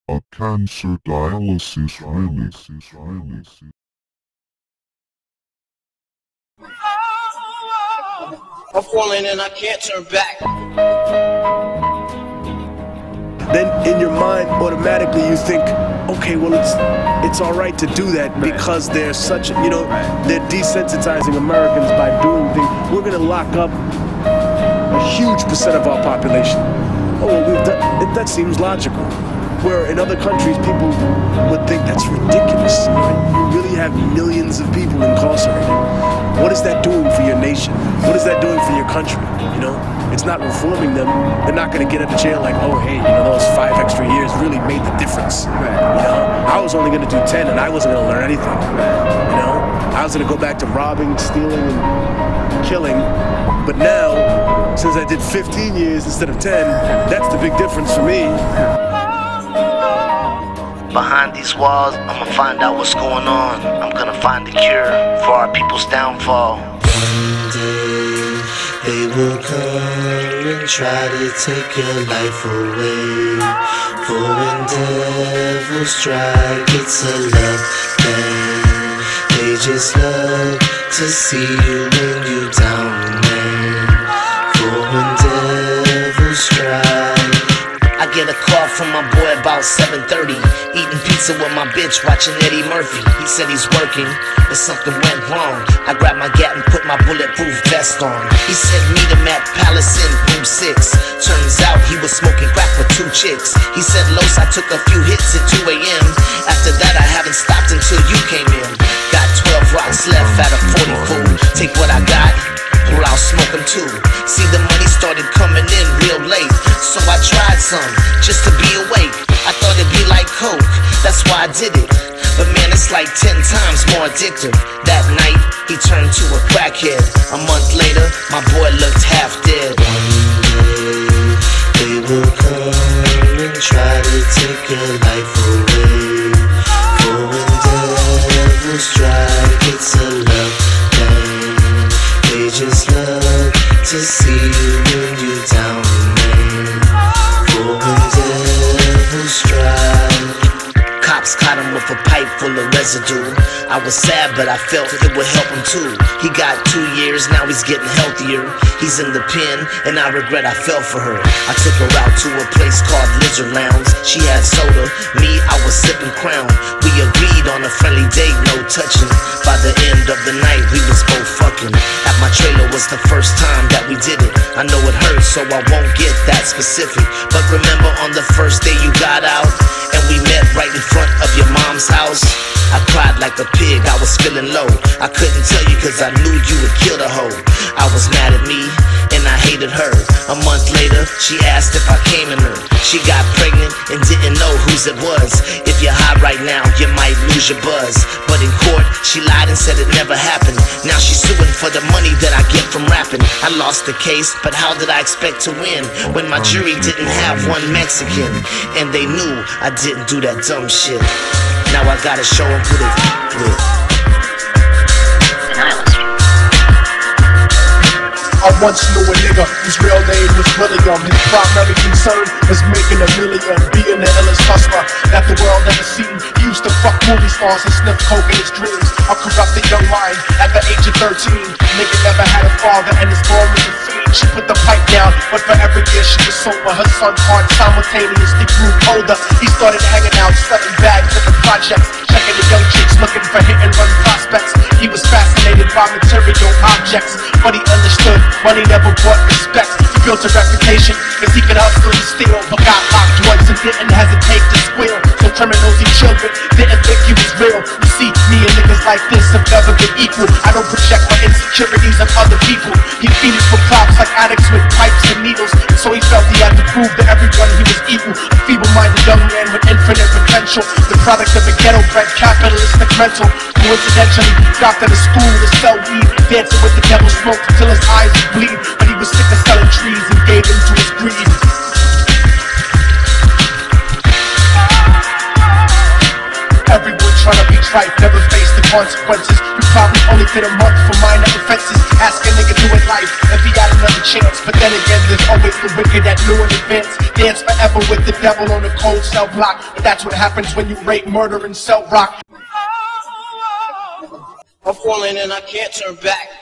A cancer dialysis remix. I'm falling and I can't turn back. Then in your mind, automatically you think, okay, well it's all right to do that because they're such, they're desensitizing Americans by doing things. We're gonna lock up a huge percent of our population. Oh, well, that seems logical. Where in other countries, people would think that's ridiculous. You really have millions of people incarcerated. What is that doing for your nation? What is that doing for your country? It's not reforming them. They're not going to get out of jail like, oh, hey, those 5 extra years really made the difference. I was only going to do 10 and I wasn't going to learn anything. I was going to go back to robbing, stealing, and killing. But now, since I did 15 years instead of 10, that's the big difference for me. Behind these walls, I'ma find out what's going on. I'm gonna find the cure for our people's downfall. One day they will come and try to take your life away. For when devils strike, it's a love thing. They just love to see you when you down, man. For when devils strike. I get a call from my boy about 7:30. Eating pizza with my bitch, watching Eddie Murphy. He said he's working, but something went wrong. I grabbed my gat and put my bulletproof vest on. He said meet him at Palace in room 6. Turns out he was smoking crack with 2 chicks. He said, Los, I took a few hits at 2 a.m. After that I haven't stopped until you came in. Got 12 rocks left out of 40 fool. Take what I got, or I'll smoke them too. See, the money started coming in real late, so I tried some, just to be awake. I thought it'd be like coke, that's why I did it. But man, it's like 10 times more addictive. That night, he turned to a crackhead. A month later, my boy looked half dead. One day, they will come and try to take your life away. For when devils strike, it's a love thing. They just love to see you when you down, man. For when devils strike. Cops caught him with a pipe full of residue. I was sad, but I felt it would help him too. He got 2 years, now he's getting healthier. He's in the pen, and I regret I fell for her. I took her out to a place called Lizard Lounge. She had soda, me, I was sipping Crown. We agreed on a friendly date, no touching. By the end of the night, we was both fucking. At my trailer was the first time that we did it. I know it hurts, so I won't get that specific. But remember on the first day you got out, and we met right in front of your mom's house? I cried like a pig, I was feeling low. I couldn't tell you cause I knew you would kill the hoe. I was mad at me, and I hated her. A month later, she asked if I came in her. She got pregnant and didn't know whose it was. If you're high right now, you might lose your buzz. But in court, she lied and said it never happened. Now she's suing for the money that I get from rapping. I lost the case, but how did I expect to win when my jury didn't have one Mexican? And they knew I didn't do that dumb shit. Now I gotta show them who they with. I once knew a nigga whose real name was William. His primary concern was making $1 million, being the illest hustler that the world ever seen. He used to fuck movie stars and sniff coke in his dreams. A corrupted young mind at the age of 13. Nigga never had a father and his mom was a fiend. She put the pipe down, but for every year she was sober. Her son's heart simultaneously grew colder. He started hanging out, selling bags at the projects, checking the young chicks looking for hit and run prospects. He was fascinated by material objects, but he understood money never brought respect. He built a reputation cause he could hustle and steal, but got locked once and didn't hesitate to squeal. So criminals he children didn't think he was real. You see, me and niggas like this have never been equal. I don't project my insecurities on other people. He feeded for props like addicts with pipes and needles, and so he felt he had to prove to everyone he was equal. A feeble-minded young man with infinite potential, the product of a ghetto-bred capitalistic mental. Coincidentally, dropped out of school to sell weed, dancing with the devil, smoked until his eyes would bleed. But he was sick of selling trees and gave in to his greed. Everyone trying to be trite, never faced the consequences. You probably only fit a month for minor offenses. Ask a nigga do it life if he had another chance. But then again, there's always the wicked that knew in advance. Dance forever with the devil on a cold cell block. But that's what happens when you rape, murder, and sell rock. I'm falling and I can't turn back.